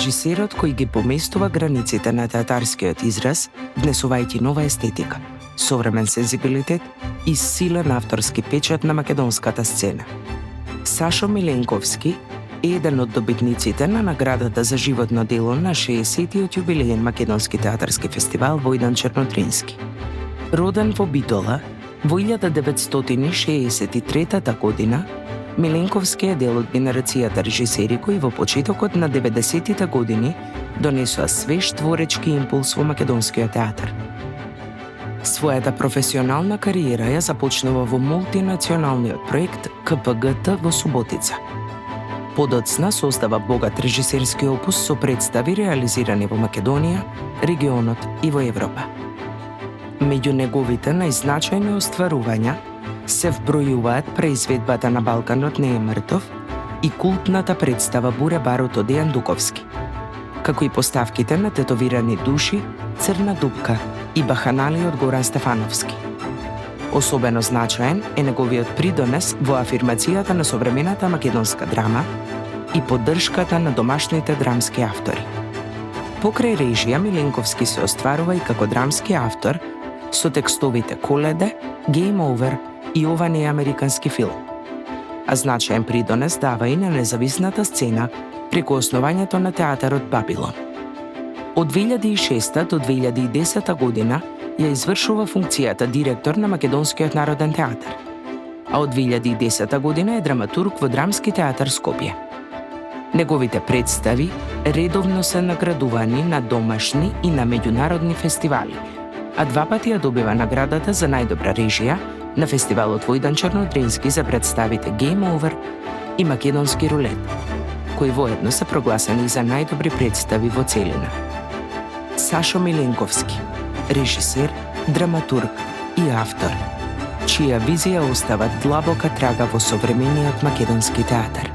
Режисерот кој ги поместува границите на театарскиот израз, внесувајќи нова естетика, современ сензибилитет и силен авторски печат на македонската сцена. Сашо Миленковски е еден од добитниците на наградата за животно дело на 60-тиот јубилеен Македонски театарски фестивал Војдан Чернодрински. Роден во Битола во 1963 година, Миленковски е дел од генерацијата режисери кои во почетокот на 90-тите години донесоа свеж творечки импулс во македонскиот театар. Својата професионална кариера ја започнува во мултинационалниот проект КПГТ во Суботица. Подоцна создава богат режисерски опус со представи реализирани во Македонија, регионот и во Европа. Меѓу неговите најзначајни остварувања се вбројуваат преизведбата на Балканот не е мртов и култната представа Буре-барот од Дејан Дуковски, како и поставките на Тетовирани души, Црна дупка и Баханали од Горан Стефановски. Особено значаен е неговиот придонес во афирмацијата на современата македонска драма и поддршката на домашните драмски автори. Покрај режија, Миленковски се остварува и како драмски автор со текстовите Коледе, Game Over и Ова не е американски филм. А значаен придонес дава и на независната сцена преку основањето на театарот Бабилон. Од 2006 до 2010 година ја извршува функцијата директор на Македонскиот народен театар, а од 2010 година е драматург во Драмски театар Скопје. Неговите представи редовно се наградувани на домашни и на меѓународни фестивали, а два пати ја добива наградата за најдобра режија на фестивалот Војдан Чернодрински за представите Game Over и Македонски рулет, кои воедно се прогласени за најдобри представи во целина. Сашо Миленковски, режисер, драматург и автор, чија визија остава длабока трага во современиот македонски театар.